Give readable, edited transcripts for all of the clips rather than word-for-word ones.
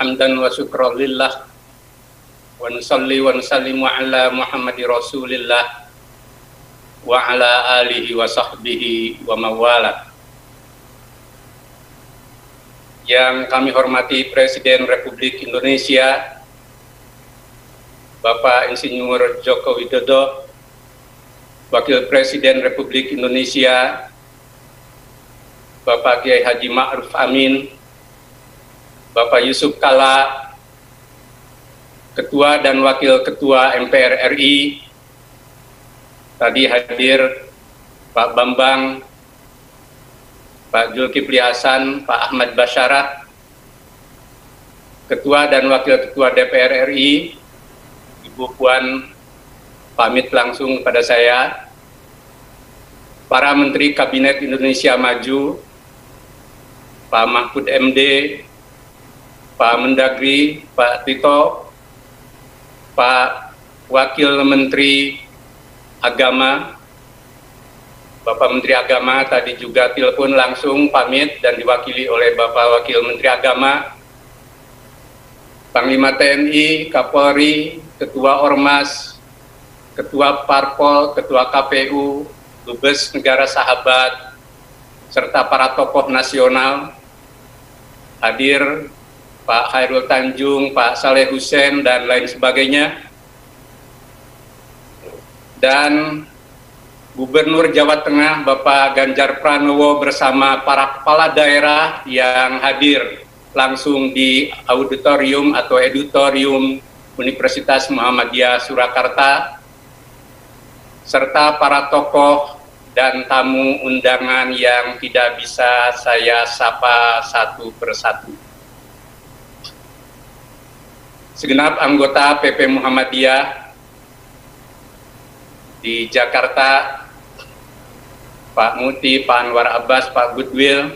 hamdan wa syukran lillah wa nusalli wa nusallimu ala Muhammadi Rasulillah wa ala alihi wa sahbihi wa mawala. Yang kami hormati Presiden Republik Indonesia Bapak Insinyur Joko Widodo, Wakil Presiden Republik Indonesia Bapak Kiai Haji Ma'ruf Amin, Bapak Yusuf Kalla, Ketua dan Wakil Ketua MPR RI, tadi hadir Pak Bambang, Pak Zulkifli Hasan, Pak Ahmad Basyarah, Ketua dan Wakil Ketua DPR RI, Ibu Puan pamit langsung kepada saya, para Menteri Kabinet Indonesia Maju, Pak Mahfud MD, Pak Mendagri, Pak Tito, Pak Wakil Menteri Agama, Bapak Menteri Agama tadi juga telepon langsung pamit dan diwakili oleh Bapak Wakil Menteri Agama, Panglima TNI, Kapolri, Ketua Ormas, Ketua Parpol, Ketua KPU, Dubes Negara Sahabat, serta para tokoh nasional hadir, Pak Khairul Tanjung, Pak Saleh Hussein, dan lain sebagainya. Dan Gubernur Jawa Tengah Bapak Ganjar Pranowo bersama para kepala daerah yang hadir langsung di auditorium atau editorium Universitas Muhammadiyah Surakarta, serta para tokoh dan tamu undangan yang tidak bisa saya sapa satu persatu. Segenap anggota PP Muhammadiyah di Jakarta, Pak Muti, Pak Anwar Abbas, Pak Goodwill,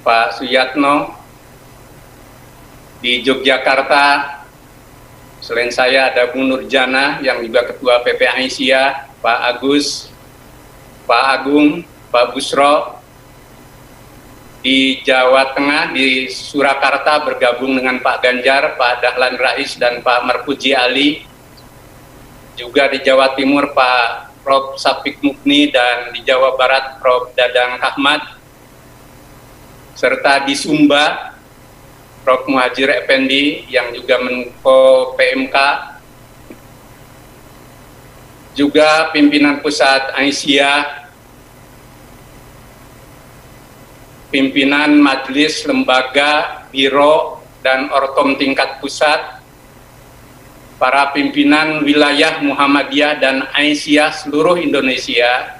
Pak Suyatno. Di Yogyakarta, selain saya ada Bu Nurjana yang juga Ketua PP Aisyah, Pak Agus, Pak Agung, Pak Busro. Di Jawa Tengah, di Surakarta bergabung dengan Pak Ganjar, Pak Dahlan Rais, dan Pak Marpuji Ali. Juga di Jawa Timur Pak Prof. Sapik Mukni, dan di Jawa Barat Prof. Dadang Ahmad. Serta di Sumba, Prof. Muhajir Effendi yang juga Menko PMK. Juga pimpinan pusat Aisyah, pimpinan majelis, lembaga, biro, dan ortom tingkat pusat, para pimpinan wilayah Muhammadiyah dan Aisyah seluruh Indonesia,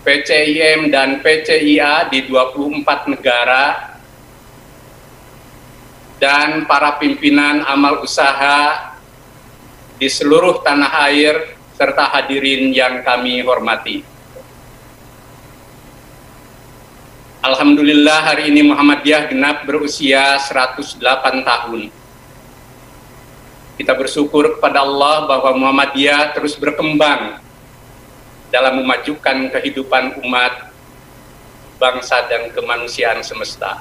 PCIM dan PCIA di 24 negara, dan para pimpinan amal usaha di seluruh tanah air, serta hadirin yang kami hormati. Alhamdulillah hari ini Muhammadiyah genap berusia 108 tahun. Kita bersyukur kepada Allah bahwa Muhammadiyah terus berkembang dalam memajukan kehidupan umat, bangsa, dan kemanusiaan semesta.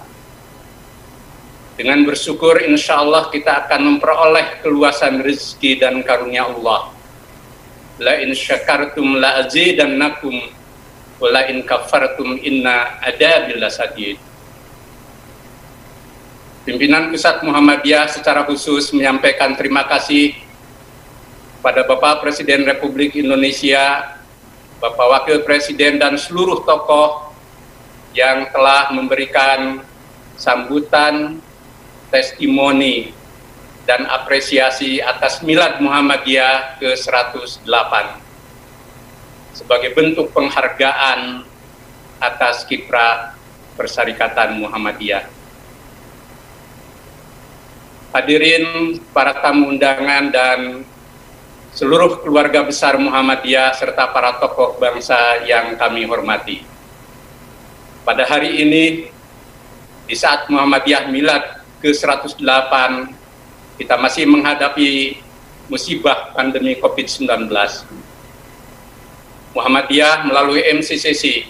Dengan bersyukur insya Allah kita akan memperoleh keluasan rezeki dan karunia Allah. La in syakartum la azidannakum wala in kafartum inna adabil lasadid. Pimpinan Pusat Muhammadiyah secara khusus menyampaikan terima kasih pada Bapak Presiden Republik Indonesia, Bapak Wakil Presiden, dan seluruh tokoh yang telah memberikan sambutan, testimoni, dan apresiasi atas Milad Muhammadiyah ke-108 sebagai bentuk penghargaan atas kiprah Persyarikatan Muhammadiyah. Hadirin para tamu undangan dan seluruh keluarga besar Muhammadiyah serta para tokoh bangsa yang kami hormati. Pada hari ini, di saat Muhammadiyah Milad ke-108, kita masih menghadapi musibah pandemi COVID-19. Muhammadiyah melalui MCCC,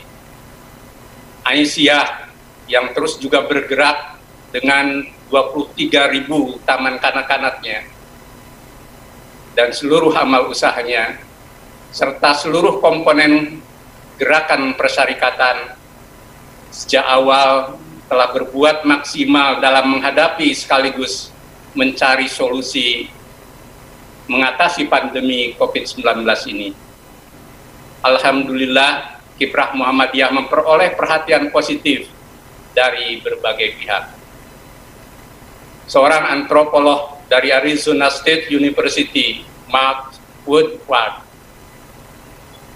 Aisyah yang terus juga bergerak dengan 23.000 taman kanak-kanaknya dan seluruh amal usahanya, serta seluruh komponen gerakan persyarikatan sejak awal telah berbuat maksimal dalam menghadapi sekaligus mencari solusi mengatasi pandemi COVID-19 ini. Alhamdulillah, kiprah Muhammadiyah memperoleh perhatian positif dari berbagai pihak. Seorang antropolog dari Arizona State University, Mark Woodward,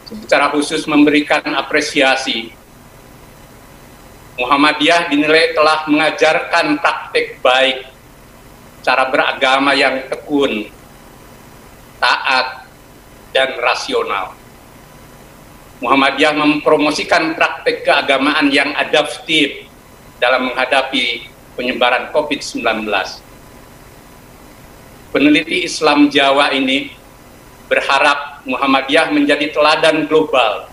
secara khusus memberikan apresiasi. Muhammadiyah dinilai telah mengajarkan praktik baik, cara beragama yang tekun, taat, dan rasional. Muhammadiyah mempromosikan praktik keagamaan yang adaptif dalam menghadapi penyebaran COVID-19. Peneliti Islam Jawa ini berharap Muhammadiyah menjadi teladan global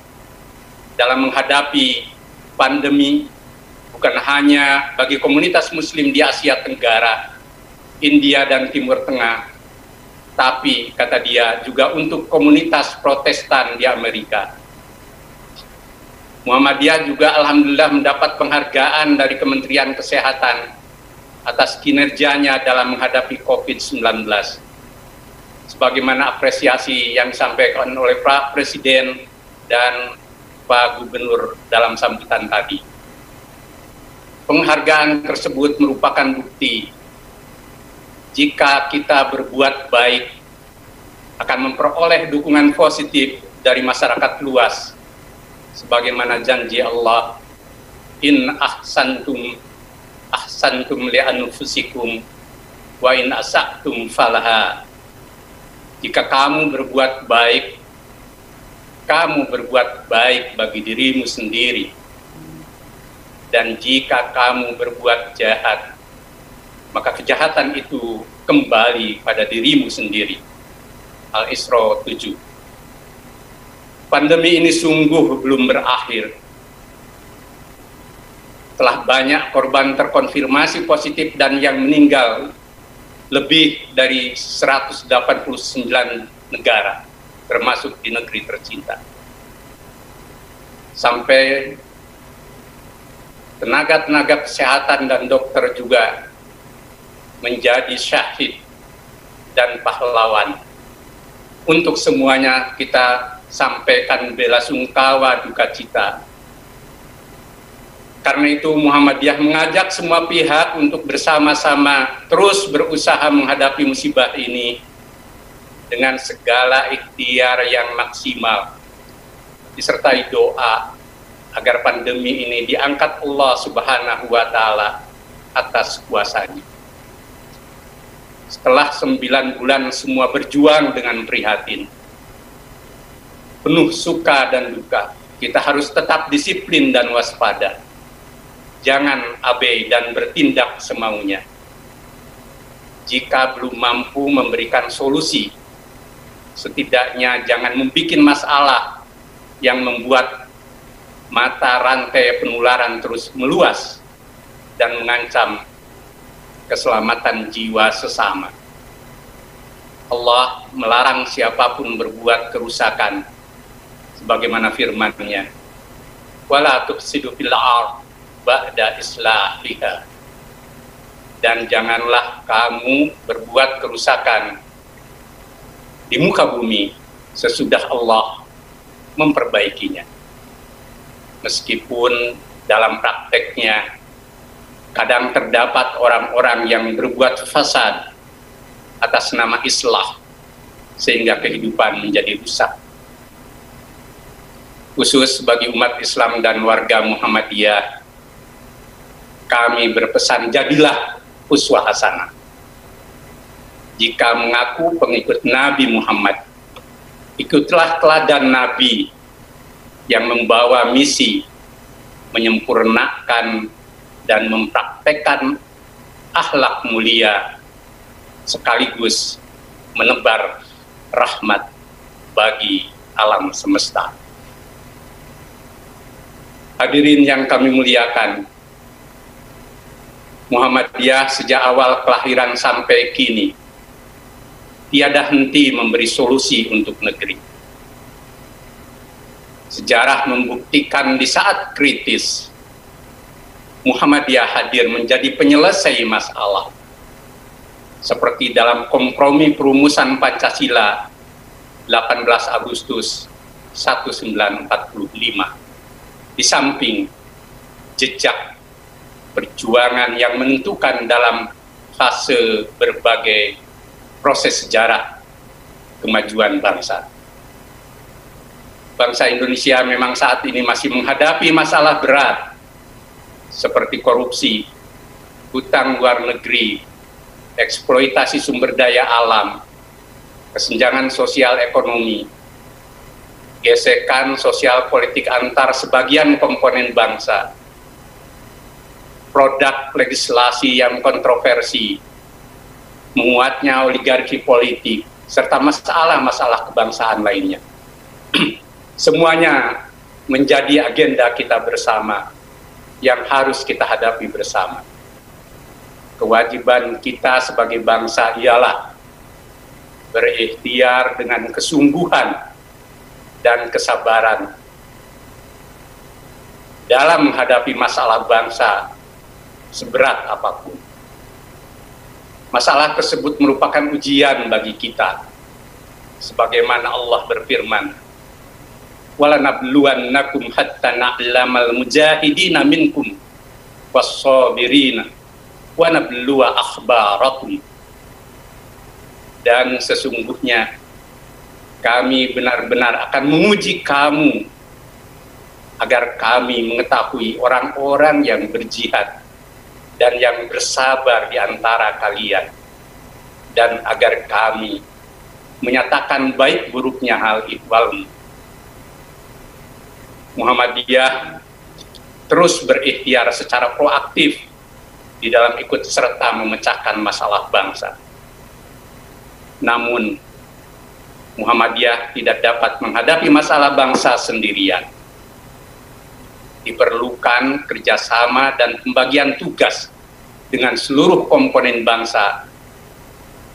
dalam menghadapi pandemi, bukan hanya bagi komunitas muslim di Asia Tenggara, India, dan Timur Tengah, tapi, kata dia, juga untuk komunitas Protestan di Amerika. Muhammadiyah juga alhamdulillah mendapat penghargaan dari Kementerian Kesehatan atas kinerjanya dalam menghadapi COVID-19. Sebagaimana apresiasi yang disampaikan oleh Pak Presiden dan Pak Gubernur dalam sambutan tadi. Penghargaan tersebut merupakan bukti jika kita berbuat baik akan memperoleh dukungan positif dari masyarakat luas. Sebagaimana janji Allah, in ahsantum li anfusikum wa in asa'tum falaha. Jika kamu berbuat baik bagi dirimu sendiri. Dan jika kamu berbuat jahat, maka kejahatan itu kembali pada dirimu sendiri. Al-Isra 7. Pandemi ini sungguh belum berakhir. Telah banyak korban terkonfirmasi positif dan yang meninggal lebih dari 189 negara, termasuk di negeri tercinta. Sampai tenaga-tenaga kesehatan dan dokter juga menjadi syahid dan pahlawan. Untuk semuanya kita sampaikan bela sungkawa duka cita. Karena itu Muhammadiyah mengajak semua pihak untuk bersama-sama terus berusaha menghadapi musibah ini dengan segala ikhtiar yang maksimal, disertai doa agar pandemi ini diangkat Allah Subhanahu wa Ta'ala atas kuasanya. Setelah 9 bulan semua berjuang dengan prihatin, penuh suka dan duka, kita harus tetap disiplin dan waspada. Jangan abai dan bertindak semaunya. Jika belum mampu memberikan solusi, setidaknya jangan membuat masalah yang membuat mata rantai penularan terus meluas dan mengancam keselamatan jiwa sesama. Allah melarang siapapun berbuat kerusakan, sebagaimana firman-Nya, wala tufsidu fil ardh ba'da islahiha. Dan janganlah kamu berbuat kerusakan di muka bumi sesudah Allah memperbaikinya. Meskipun dalam prakteknya kadang terdapat orang-orang yang berbuat fasad atas nama islah sehingga kehidupan menjadi rusak. Khusus bagi umat Islam dan warga Muhammadiyah, kami berpesan jadilah uswah hasanah. Jika mengaku pengikut Nabi Muhammad, ikutlah teladan Nabi yang membawa misi menyempurnakan dan mempraktekkan akhlak mulia sekaligus menebar rahmat bagi alam semesta. Hadirin yang kami muliakan, Muhammadiyah sejak awal kelahiran sampai kini tiada henti memberi solusi untuk negeri. Sejarah membuktikan di saat kritis, Muhammadiyah hadir menjadi penyelesai masalah. Seperti dalam kompromi perumusan Pancasila 18 Agustus 1945. Di samping jejak perjuangan yang menentukan dalam fase berbagai proses sejarah kemajuan bangsa. Bangsa Indonesia memang saat ini masih menghadapi masalah berat seperti korupsi, hutang luar negeri, eksploitasi sumber daya alam, kesenjangan sosial ekonomi, gesekan sosial politik antar sebagian komponen bangsa, produk legislasi yang kontroversi, menguatnya oligarki politik, serta masalah-masalah kebangsaan lainnya. Semuanya menjadi agenda kita bersama yang harus kita hadapi bersama. Kewajiban kita sebagai bangsa ialah berikhtiar dengan kesungguhan dan kesabaran dalam menghadapi masalah bangsa seberat apapun. Masalah tersebut merupakan ujian bagi kita. Sebagaimana Allah berfirman, "Walanabluwannakum hatta na'lamal mujahidina minkum was-sabirina wa nabluwa akhbarakum." Dan sesungguhnya kami benar-benar akan menguji kamu agar kami mengetahui orang-orang yang berjihad dan yang bersabar di antara kalian, dan agar kami menyatakan baik buruknya hal ihwalmu. Muhammadiyah terus berikhtiar secara proaktif di dalam ikut serta memecahkan masalah bangsa. Namun, Muhammadiyah tidak dapat menghadapi masalah bangsa sendirian. Diperlukan kerjasama dan pembagian tugas dengan seluruh komponen bangsa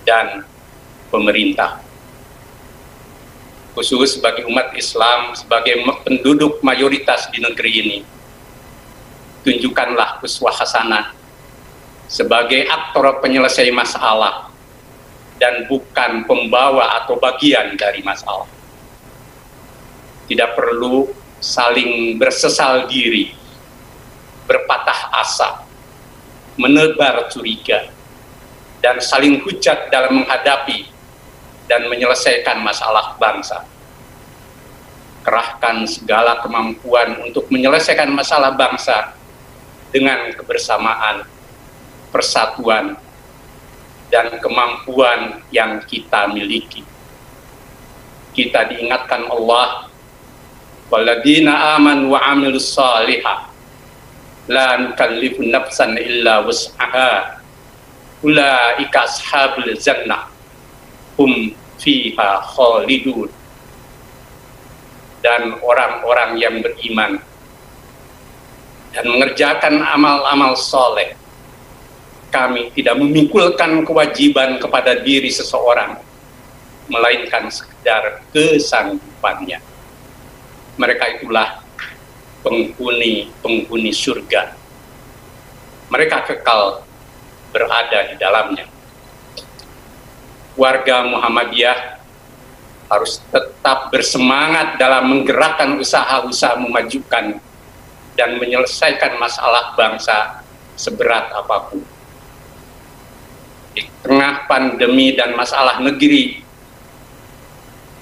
dan pemerintah. Khusus bagi umat Islam sebagai penduduk mayoritas di negeri ini, tunjukkanlah uswah hasanah sebagai aktor penyelesai masalah dan bukan pembawa atau bagian dari masalah. Tidak perlu saling bersesal diri, berpatah asa, menebar curiga, dan saling hujat dalam menghadapi dan menyelesaikan masalah bangsa. Kerahkan segala kemampuan untuk menyelesaikan masalah bangsa dengan kebersamaan, persatuan, dan kemampuan yang kita miliki. Kita diingatkan Allah, "Walladzina amanu wa 'amilus shalihat la nukallifu nafsan illa wus'aha ulaika ashabul jannah hum fiha khalidun." Dan orang-orang yang beriman dan mengerjakan amal-amal soleh, kami tidak memikulkan kewajiban kepada diri seseorang, melainkan sekedar kesanggupannya. Mereka itulah penghuni surga. Mereka kekal berada di dalamnya. Warga Muhammadiyah harus tetap bersemangat dalam menggerakkan usaha-usaha memajukan dan menyelesaikan masalah bangsa seberat apapun. Di tengah pandemi dan masalah negeri,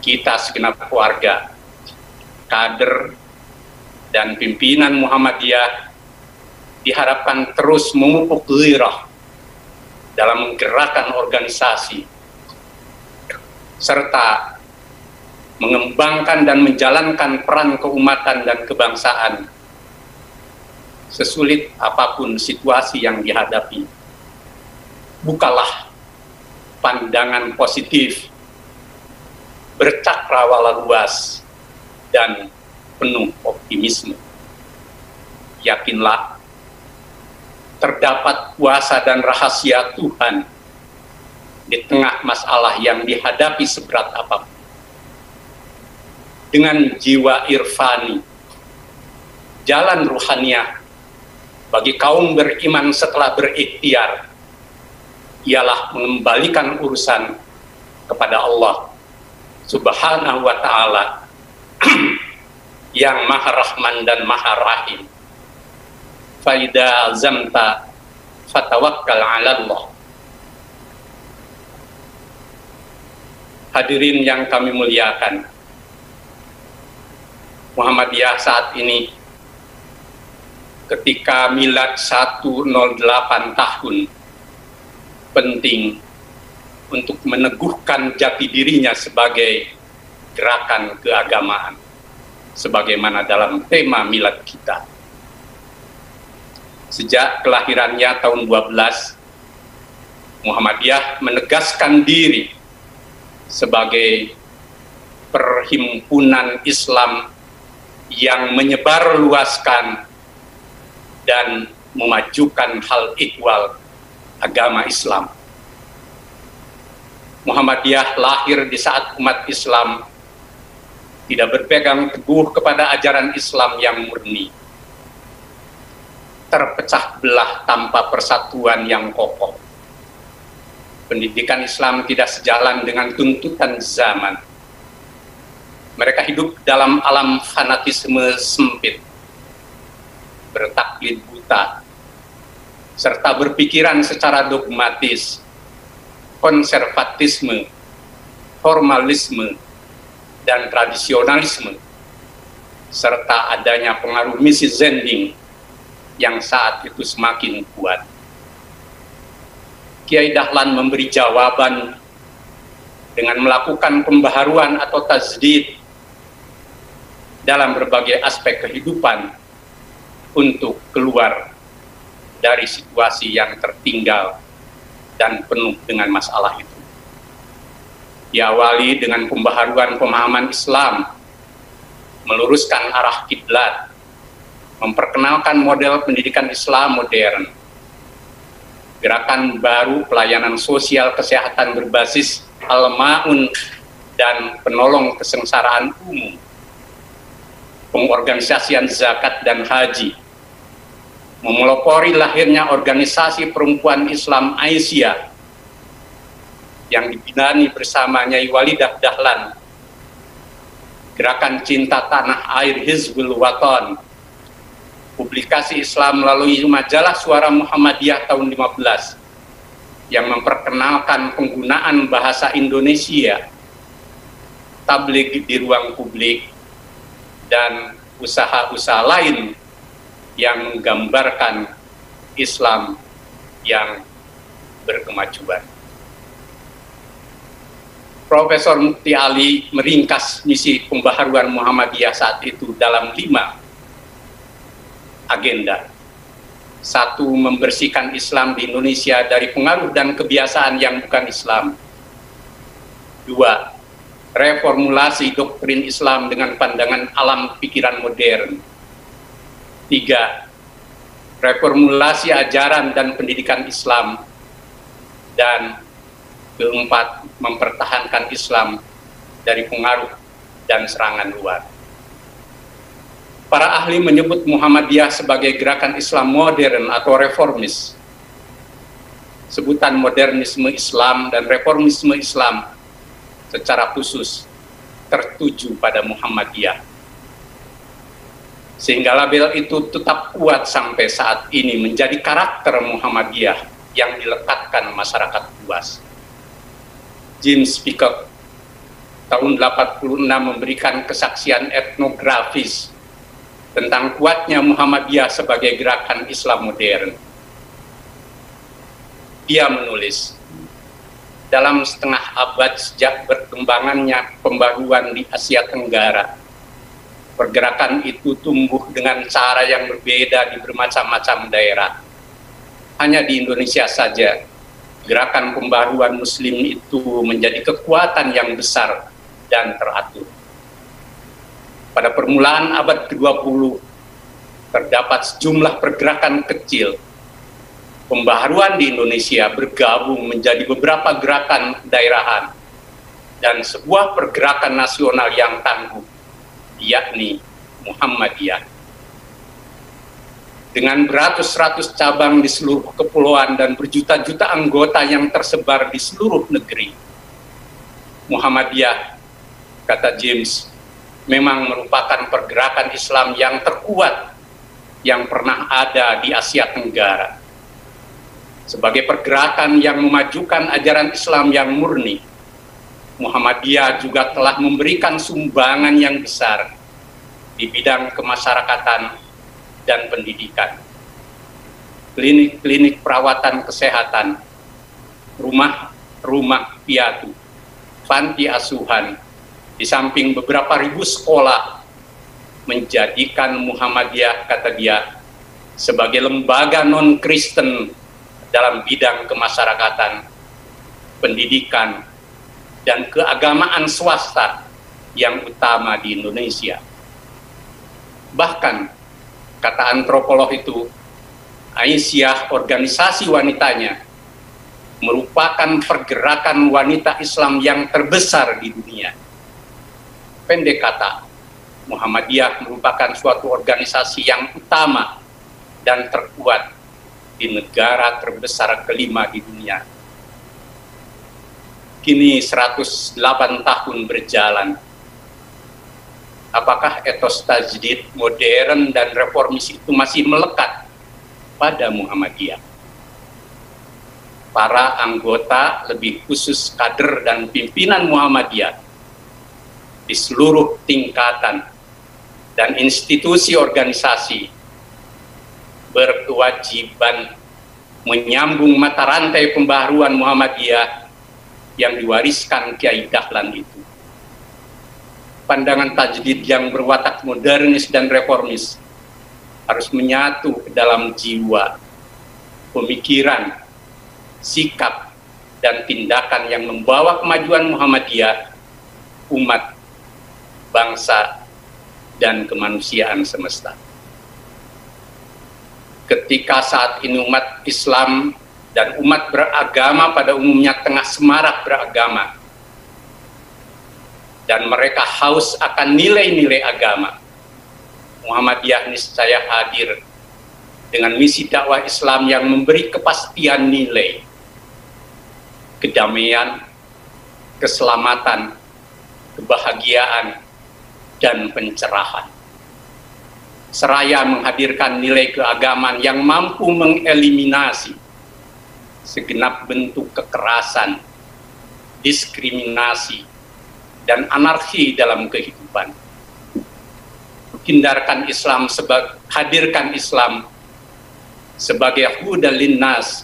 kita segenap keluarga, kader, dan pimpinan Muhammadiyah diharapkan terus memupuk gairah dalam menggerakkan organisasi serta mengembangkan dan menjalankan peran keumatan dan kebangsaan sesulit apapun situasi yang dihadapi. Bukalah pandangan positif, bercakrawala luas, dan penuh optimisme. Yakinlah terdapat kuasa dan rahasia Tuhan di tengah masalah yang dihadapi seberat apapun. Dengan jiwa irfani, jalan ruhaniah bagi kaum beriman setelah berikhtiar ialah mengembalikan urusan kepada Allah Subhanahu wa Ta'ala yang Maha Rahman dan Maha Rahim. Faida azamta fatawakkal 'ala Allah. Hadirin yang kami muliakan, Muhammadiyah saat ini ketika milad 108 tahun penting untuk meneguhkan jati dirinya sebagai gerakan keagamaan sebagaimana dalam tema milad kita. Sejak kelahirannya tahun 12, Muhammadiyah menegaskan diri sebagai perhimpunan Islam yang menyebarluaskan dan memajukan hal ihwal agama Islam. Muhammadiyah lahir di saat umat Islam tidak berpegang teguh kepada ajaran Islam yang murni, terpecah belah tanpa persatuan yang kokoh. Pendidikan Islam tidak sejalan dengan tuntutan zaman. Mereka hidup dalam alam fanatisme sempit, bertaklid buta, serta berpikiran secara dogmatis, konservatisme, formalisme, dan tradisionalisme, serta adanya pengaruh misi Zending yang saat itu semakin kuat. Kiai Dahlan memberi jawaban dengan melakukan pembaharuan atau tajdid dalam berbagai aspek kehidupan untuk keluar dari situasi yang tertinggal dan penuh dengan masalah itu. Diawali dengan pembaharuan pemahaman Islam, meluruskan arah kiblat, memperkenalkan model pendidikan Islam modern, gerakan baru pelayanan sosial kesehatan berbasis al-ma'un dan penolong kesengsaraan umum, pengorganisasian zakat dan haji, memelopori lahirnya organisasi perempuan Islam Aisyah yang dibinani bersama Nyai Walidah Dahlan, gerakan cinta tanah air Hizbul Waton, publikasi Islam melalui majalah Suara Muhammadiyah tahun 15 yang memperkenalkan penggunaan bahasa Indonesia, tabligh di ruang publik, dan usaha-usaha lain yang menggambarkan Islam yang berkemajuan. Profesor Mukti Ali meringkas misi pembaharuan Muhammadiyah saat itu dalam 5 agenda. 1. Membersihkan Islam di Indonesia dari pengaruh dan kebiasaan yang bukan Islam. 2. Reformulasi doktrin Islam dengan pandangan alam pikiran modern. 3. Reformulasi ajaran dan pendidikan Islam. Dan keempat, mempertahankan Islam dari pengaruh dan serangan luar. Para ahli menyebut Muhammadiyah sebagai gerakan Islam modern atau reformis. Sebutan modernisme Islam dan reformisme Islam secara khusus tertuju pada Muhammadiyah. Sehingga label itu tetap kuat sampai saat ini menjadi karakter Muhammadiyah yang dilekatkan masyarakat luas. James Peacock tahun 86 memberikan kesaksian etnografis tentang kuatnya Muhammadiyah sebagai gerakan Islam modern. Dia menulis, dalam setengah abad sejak berkembangannya pembaruan di Asia Tenggara, pergerakan itu tumbuh dengan cara yang berbeda di bermacam-macam daerah. Hanya di Indonesia saja, gerakan pembaruan Muslim itu menjadi kekuatan yang besar dan teratur. Pada permulaan abad ke-20, terdapat sejumlah pergerakan kecil pembaharuan di Indonesia bergabung menjadi beberapa gerakan daerahan dan sebuah pergerakan nasional yang tangguh, yakni Muhammadiyah. Dengan beratus-ratus cabang di seluruh kepulauan dan berjuta-juta anggota yang tersebar di seluruh negeri, Muhammadiyah, kata James, memang merupakan pergerakan Islam yang terkuat yang pernah ada di Asia Tenggara. Sebagai pergerakan yang memajukan ajaran Islam yang murni, Muhammadiyah juga telah memberikan sumbangan yang besar di bidang kemasyarakatan dan pendidikan. Klinik-klinik perawatan kesehatan, rumah-rumah piatu, panti asuhan, di samping beberapa ribu sekolah, menjadikan Muhammadiyah, kata dia, sebagai lembaga non-Kristen dalam bidang kemasyarakatan, pendidikan, dan keagamaan swasta yang utama di Indonesia. Bahkan, kata antropolog itu, Aisyah, organisasi wanitanya, merupakan pergerakan wanita Islam yang terbesar di dunia. Pendek kata, Muhammadiyah merupakan suatu organisasi yang utama dan terkuat di negara terbesar kelima di dunia. Kini 108 tahun berjalan. Apakah etos tajdid modern dan reformis itu masih melekat pada Muhammadiyah? Para anggota, lebih khusus kader dan pimpinan Muhammadiyah di seluruh tingkatan dan institusi organisasi berkewajiban menyambung mata rantai pembaharuan Muhammadiyah yang diwariskan Kiai Dahlan itu. Pandangan tajdid yang berwatak modernis dan reformis harus menyatu ke dalam jiwa, pemikiran, sikap, dan tindakan yang membawa kemajuan Muhammadiyah, umat, bangsa, dan kemanusiaan semesta. Ketika saat ini umat Islam dan umat beragama pada umumnya tengah semarak beragama, dan mereka haus akan nilai-nilai agama, Muhammadiyah niscaya hadir dengan misi dakwah Islam yang memberi kepastian nilai, kedamaian, keselamatan, kebahagiaan, dan pencerahan. Seraya menghadirkan nilai keagamaan yang mampu mengeliminasi segenap bentuk kekerasan, diskriminasi, dan anarki dalam kehidupan. Hadirkan Islam sebagai huda linnas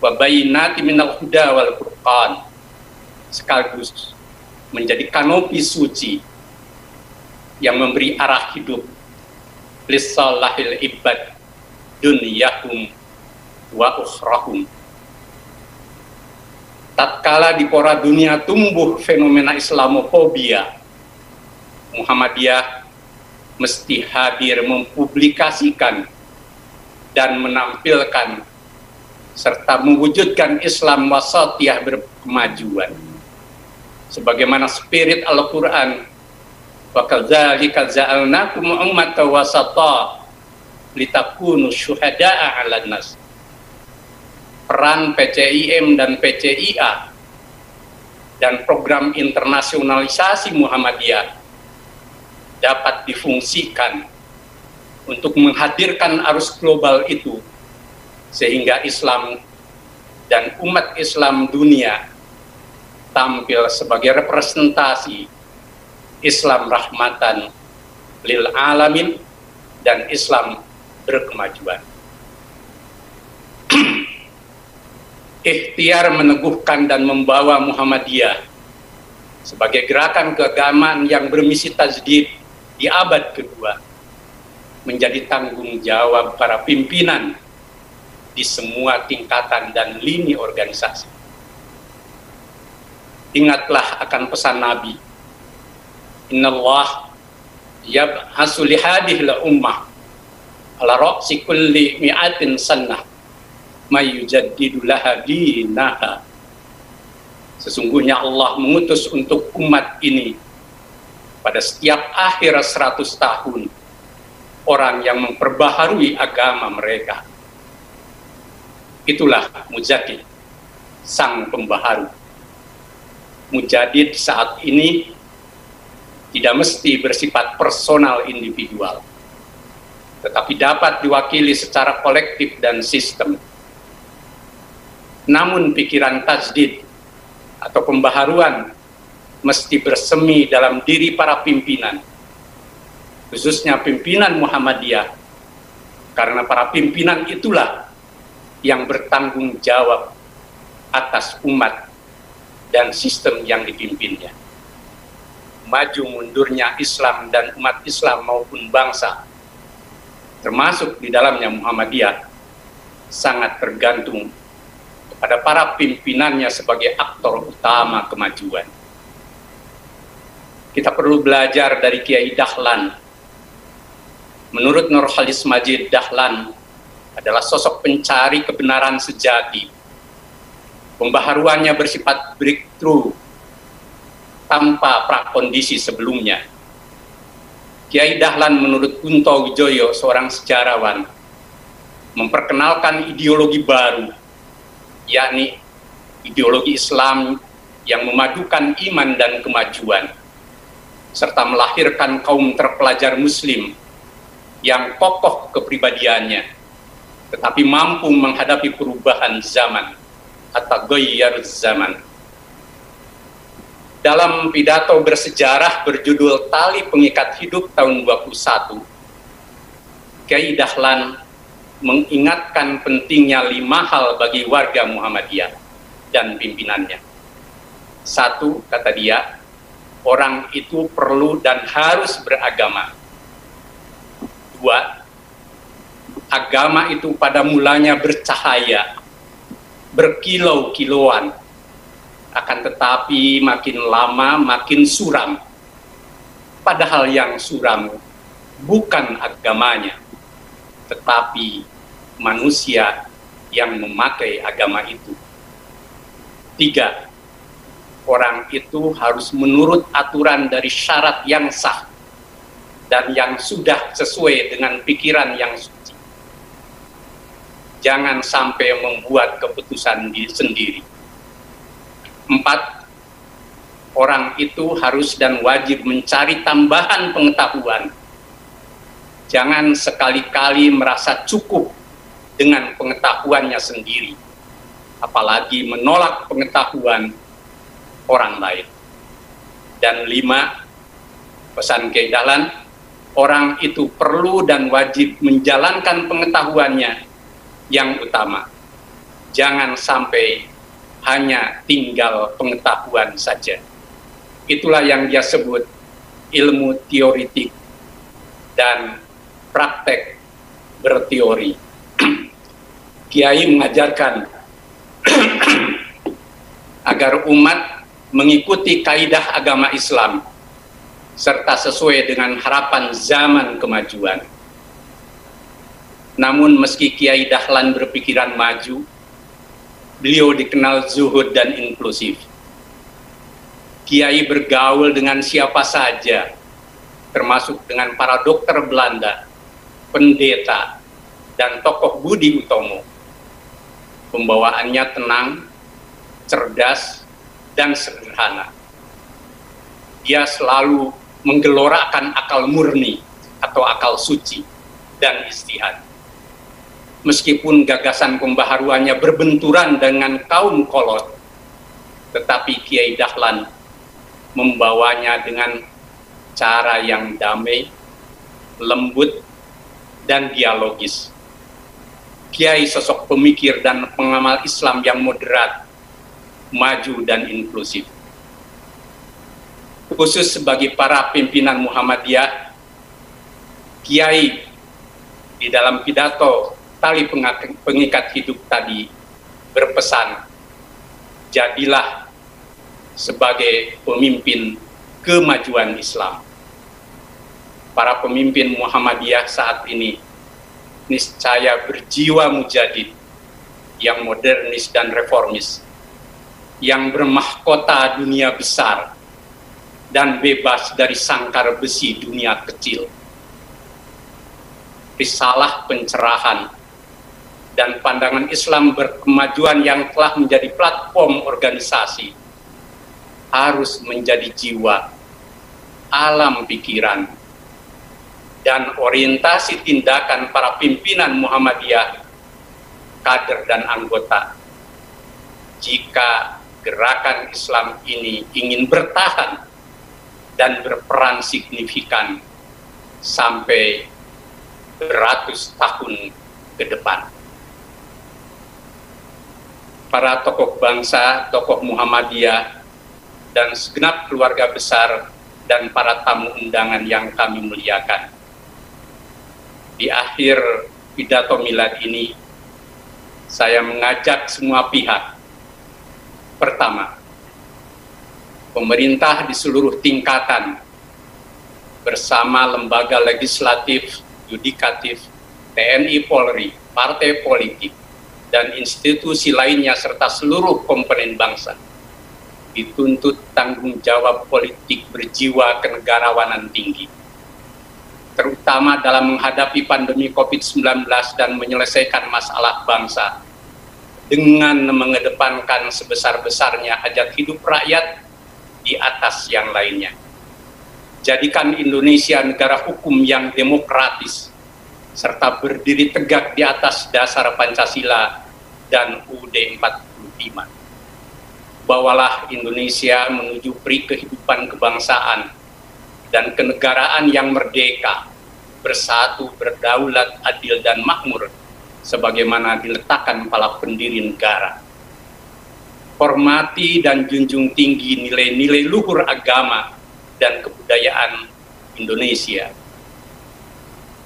wa bayyinati minal huda wal furqan, sekaligus menjadi kanopi suci yang memberi arah hidup lissalahil ibad dunyahum wa ukhrahum. Tatkala di pora dunia tumbuh fenomena Islamofobia, Muhammadiyah mesti hadir mempublikasikan dan menampilkan serta mewujudkan Islam wasatiyah berkemajuan sebagaimana spirit Al-Quran, wa kadzalika ja'alnakum ummatan wasata litakunu syuhada'a 'alan nas. Peran PCIM dan PCIA dan program internasionalisasi Muhammadiyah dapat difungsikan untuk menghadirkan arus global itu, sehingga Islam dan umat Islam dunia tampil sebagai representasi Islam rahmatan lil alamin dan Islam berkemajuan. Ikhtiar meneguhkan dan membawa Muhammadiyah sebagai gerakan keagamaan yang bermisi tajdid di abad kedua menjadi tanggung jawab para pimpinan di semua tingkatan dan lini organisasi. Ingatlah akan pesan Nabi, Innallah yab'asu lihadihil ummah ala ra'si kulli mi'atin sannah mayyujaddidu laha dinaha. Sesungguhnya Allah mengutus untuk umat ini pada setiap akhir 100 tahun orang yang memperbaharui agama mereka. Itulah Mujaddid, sang pembaharu. Mujaddid saat ini tidak mesti bersifat personal individual, tetapi dapat diwakili secara kolektif dan sistem. Namun pikiran tajdid atau pembaharuan mesti bersemi dalam diri para pimpinan, khususnya pimpinan Muhammadiyah, karena para pimpinan itulah yang bertanggung jawab atas umat dan sistem yang dipimpinnya. Maju mundurnya Islam dan umat Islam maupun bangsa, termasuk di dalamnya Muhammadiyah, sangat tergantung kepada para pimpinannya sebagai aktor utama kemajuan. Kita perlu belajar dari Kiai Dahlan. Menurut Nurholis Majid, Dahlan adalah sosok pencari kebenaran sejati. Pembaharuannya bersifat breakthrough tanpa prakondisi sebelumnya. Kiai Dahlan menurut Kunto Wijoyo, seorang sejarawan, memperkenalkan ideologi baru, yakni ideologi Islam yang memadukan iman dan kemajuan, serta melahirkan kaum terpelajar Muslim yang kokoh kepribadiannya, tetapi mampu menghadapi perubahan zaman atau ghayyaruz zaman. Dalam pidato bersejarah berjudul Tali Pengikat Hidup tahun 21, Kiai Dahlan mengingatkan pentingnya 5 hal bagi warga Muhammadiyah dan pimpinannya. 1, kata dia, orang itu perlu dan harus beragama. 2, agama itu pada mulanya bercahaya, berkilau-kilauan, akan tetapi makin lama makin suram. Padahal yang suram bukan agamanya, tetapi manusia yang memakai agama itu. 3, orang itu harus menurut aturan dari syarat yang sah dan yang sudah sesuai dengan pikiran yang suci. Jangan sampai membuat keputusan sendiri. 4, orang itu harus dan wajib mencari tambahan pengetahuan. Jangan sekali-kali merasa cukup dengan pengetahuannya sendiri, apalagi menolak pengetahuan orang lain. Dan 5, pesan Kiai Dahlan, orang itu perlu dan wajib menjalankan pengetahuannya yang utama. Jangan sampai hanya tinggal pengetahuan saja. Itulah yang dia sebut ilmu teoritik dan praktek berteori. Kiai mengajarkan agar umat mengikuti kaidah agama Islam serta sesuai dengan harapan zaman kemajuan. Namun meski Kiai Dahlan berpikiran maju, beliau dikenal zuhud dan inklusif. Kiai bergaul dengan siapa saja, termasuk dengan para dokter Belanda, pendeta, dan tokoh budi utomo. Pembawaannya tenang, cerdas, dan sederhana. Dia selalu menggelorakan akal murni atau akal suci dan istihad. Meskipun gagasan pembaharuannya berbenturan dengan kaum kolot, tetapi Kiai Dahlan membawanya dengan cara yang damai, lembut, dan dialogis. Kiai sosok pemikir dan pengamal Islam yang moderat, maju, dan inklusif. Khusus bagi para pimpinan Muhammadiyah, Kiai di dalam pidato Tali Pengikat Hidup tadi berpesan, jadilah sebagai pemimpin kemajuan Islam. Para pemimpin Muhammadiyah saat ini niscaya berjiwa mujadid, yang modernis dan reformis, yang bermahkota dunia besar dan bebas dari sangkar besi dunia kecil. Risalah pencerahan dan pandangan Islam berkemajuan yang telah menjadi platform organisasi harus menjadi jiwa, alam pikiran, dan orientasi tindakan para pimpinan Muhammadiyah, kader dan anggota. Jika gerakan Islam ini ingin bertahan dan berperan signifikan sampai beratus tahun ke depan. Para tokoh bangsa, tokoh Muhammadiyah, dan segenap keluarga besar dan para tamu undangan yang kami muliakan. Di akhir pidato milad ini, saya mengajak semua pihak. Pertama, pemerintah di seluruh tingkatan bersama lembaga legislatif, yudikatif, TNI Polri, partai politik, dan institusi lainnya serta seluruh komponen bangsa dituntut tanggung jawab politik berjiwa kenegarawanan tinggi, terutama dalam menghadapi pandemi COVID-19 dan menyelesaikan masalah bangsa dengan mengedepankan sebesar-besarnya hajat hidup rakyat di atas yang lainnya. Jadikan Indonesia negara hukum yang demokratis, serta berdiri tegak di atas dasar Pancasila dan UUD 45. Bawalah Indonesia menuju peri kehidupan kebangsaan dan kenegaraan yang merdeka, bersatu, berdaulat, adil, dan makmur, sebagaimana diletakkan para pendiri negara. Hormati dan junjung tinggi nilai-nilai luhur agama dan kebudayaan Indonesia.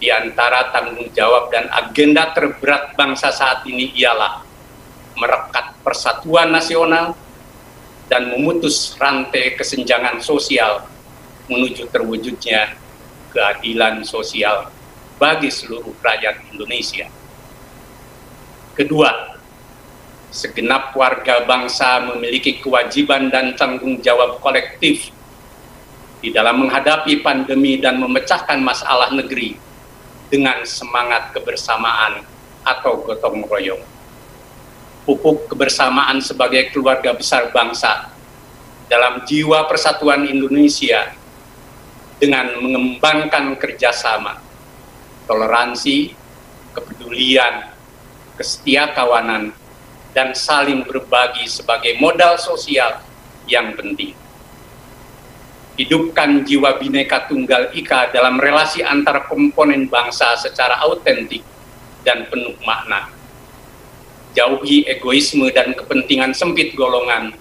Di antara tanggung jawab dan agenda terberat bangsa saat ini ialah merekat persatuan nasional dan memutus rantai kesenjangan sosial menuju terwujudnya keadilan sosial bagi seluruh rakyat Indonesia. Kedua, segenap warga bangsa memiliki kewajiban dan tanggung jawab kolektif di dalam menghadapi pandemi dan memecahkan masalah negeri dengan semangat kebersamaan atau gotong royong. Pupuk kebersamaan sebagai keluarga besar bangsa dalam jiwa persatuan Indonesia dengan mengembangkan kerjasama, toleransi, kepedulian, kesetiakawanan, dan saling berbagi sebagai modal sosial yang penting. Hidupkan jiwa Bhinneka Tunggal Ika dalam relasi antar komponen bangsa secara autentik dan penuh makna. Jauhi egoisme dan kepentingan sempit golongan,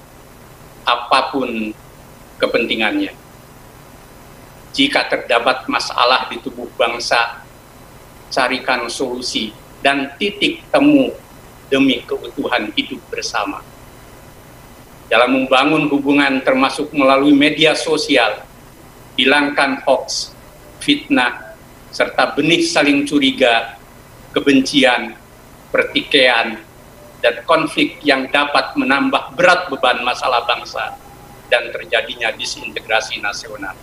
apapun kepentingannya. Jika terdapat masalah di tubuh bangsa, carikan solusi dan titik temu demi keutuhan hidup bersama. Dalam membangun hubungan termasuk melalui media sosial, hilangkan hoax, fitnah, serta benih saling curiga, kebencian, pertikaian, dan konflik yang dapat menambah berat beban masalah bangsa dan terjadinya disintegrasi nasional.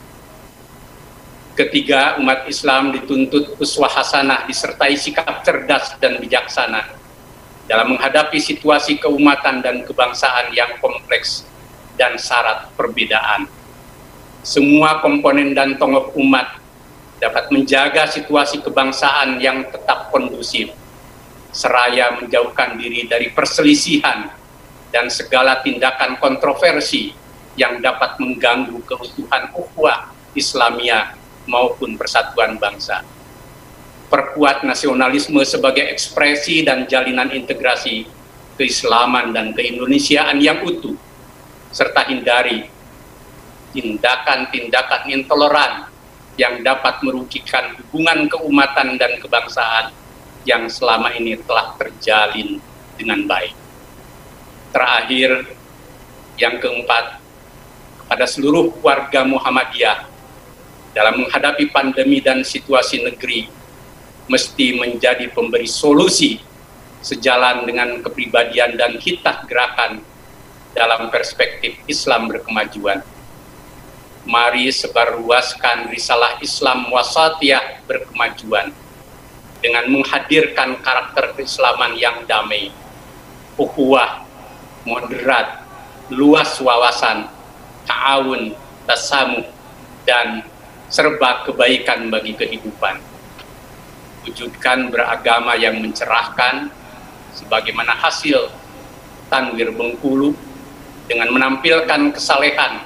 Ketiga, umat Islam dituntut uswah hasanah disertai sikap cerdas dan bijaksana dalam menghadapi situasi keumatan dan kebangsaan yang kompleks dan syarat perbedaan. Semua komponen dan tokoh umat dapat menjaga situasi kebangsaan yang tetap kondusif, seraya menjauhkan diri dari perselisihan dan segala tindakan kontroversi yang dapat mengganggu keutuhan ukhuwah Islamiyah maupun persatuan bangsa. Perkuat nasionalisme sebagai ekspresi dan jalinan integrasi keislaman dan keindonesiaan yang utuh, serta hindari tindakan-tindakan intoleran yang dapat merugikan hubungan keumatan dan kebangsaan yang selama ini telah terjalin dengan baik. Terakhir, yang keempat, kepada seluruh warga Muhammadiyah dalam menghadapi pandemi dan situasi negeri, mesti menjadi pemberi solusi sejalan dengan kepribadian dan hitah gerakan dalam perspektif Islam berkemajuan. Mari sebarluaskan risalah Islam wasatiyah berkemajuan dengan menghadirkan karakter keislaman yang damai, ukhuwah, moderat, luas wawasan, ta'awun, tasamuh, dan serba kebaikan bagi kehidupan. Wujudkan beragama yang mencerahkan sebagaimana hasil Tanwir Bengkulu dengan menampilkan kesalehan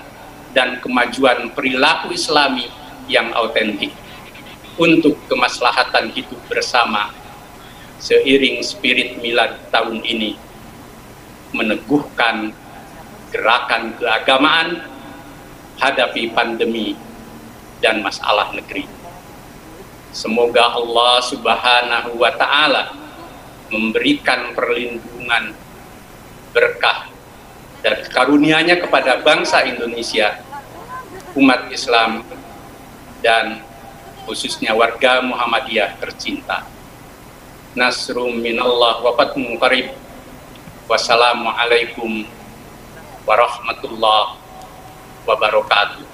dan kemajuan perilaku Islami yang autentik untuk kemaslahatan hidup bersama seiring spirit milad tahun ini meneguhkan gerakan keagamaan hadapi pandemi dan masalah negeri. Semoga Allah Subhanahu wa Ta'ala memberikan perlindungan, berkah dan karunia-Nya kepada bangsa Indonesia, umat Islam, dan khususnya warga Muhammadiyah tercinta. Nasrum minallah wa fatmun qarib. Wassalamualaikum warahmatullahi wabarakatuh.